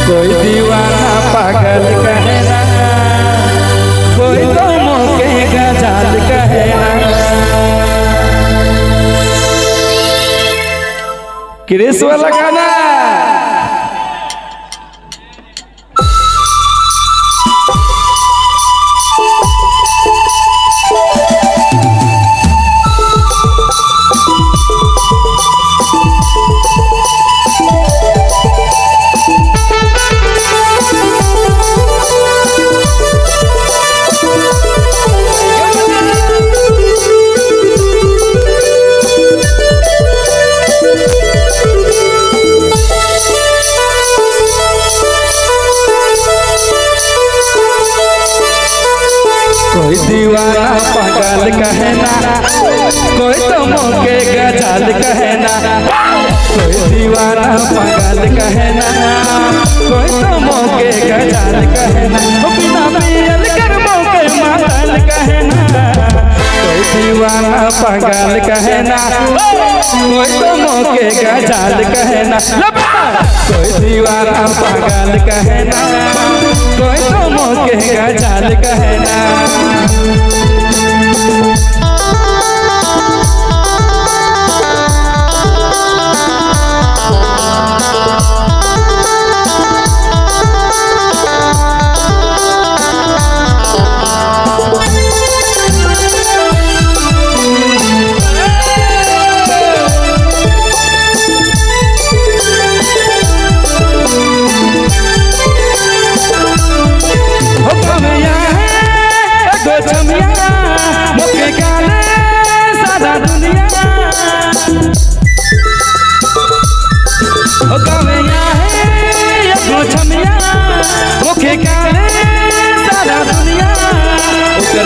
कोई दीवाना पागल कहे ना, कोई तो मौके गजाल कहे ना। क्रिस वाला गाना कोई दीवाना पागल कहे ना, कोई तो मौके गजाल कहे ना। कोई दीवाना पागल कहे ना, कोई तो मौके गजाल कहे ना। बिना पियल कर मौके मातल कहे ना। कोई दीवाना पागल कहे ना, कोई तो मौके गजाल कहे ना। कोई दीवाना पागल कहे ना, कोई तो मौके गजाल कहे ना।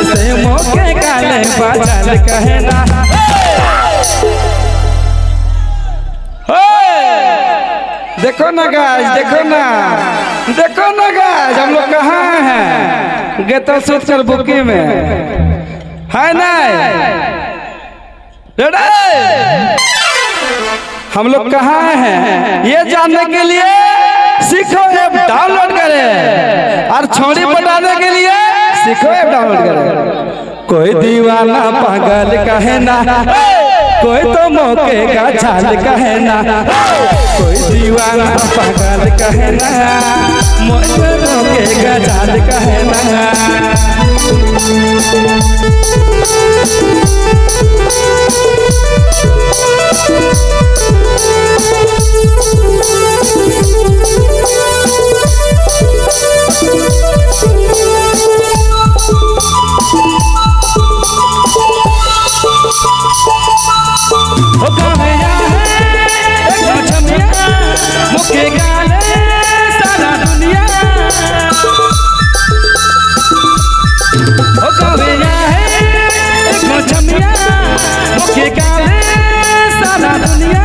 से मौके काले बादल कहे ना। देखो ना गाज, देखो ना, देखो ना गाज, हम लोग कहाँ हैं? गेता सूत कर बुकी में है ना। हम लोग कहाँ हैं ये जानने के लिए सीखो ऐप डाउनलोड करें, और छोड़ी पटाने के लिए सीखो ऐप डाउनलोड करें। कोई दीवाना पागल कहे ना, कोई तो मौके का छाल कहे ना। कोई दीवाना पागल कहे ना, मौके का छाल कहे ना। मुखे गाले सारा दुनिया, मुखे गाले सारा दुनिया।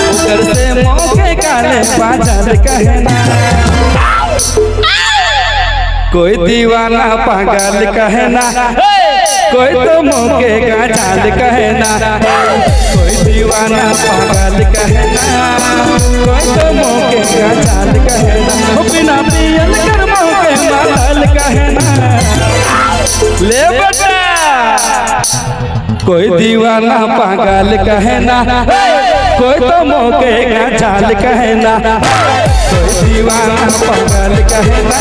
उधर से मौके काले पागल कहे ना। कोई दीवाना पागल कहे ना, कोई तो मौके गजाल कहे ना। कोई दीवाना पागल कहे ना, कोई तो मौके गजाल कहे ना। बिना पियल कर मौके मातल कहे ना। ले बेटा कोई दीवाना पागल कहे ना, कोई तो मौके गजाल कहे ना। कोई दीवाना पागल कहे ना,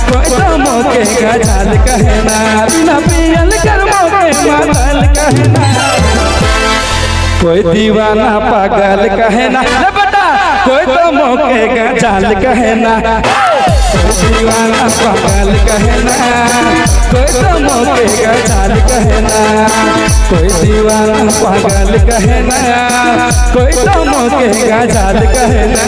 कोई तो मौके गजाल कहे ना। बिना पियल कर मौके मातल कहे ना। कोई दीवाना पागल कहे ना बेटा, कोई तो मौके गजाल कहे ना। कोई दीवाना पागल कहे ना, कोई तो मौके गजाल कहे ना। कोई दीवाना पागल कहे ना, कोई तो मौके गजाल कहे ना।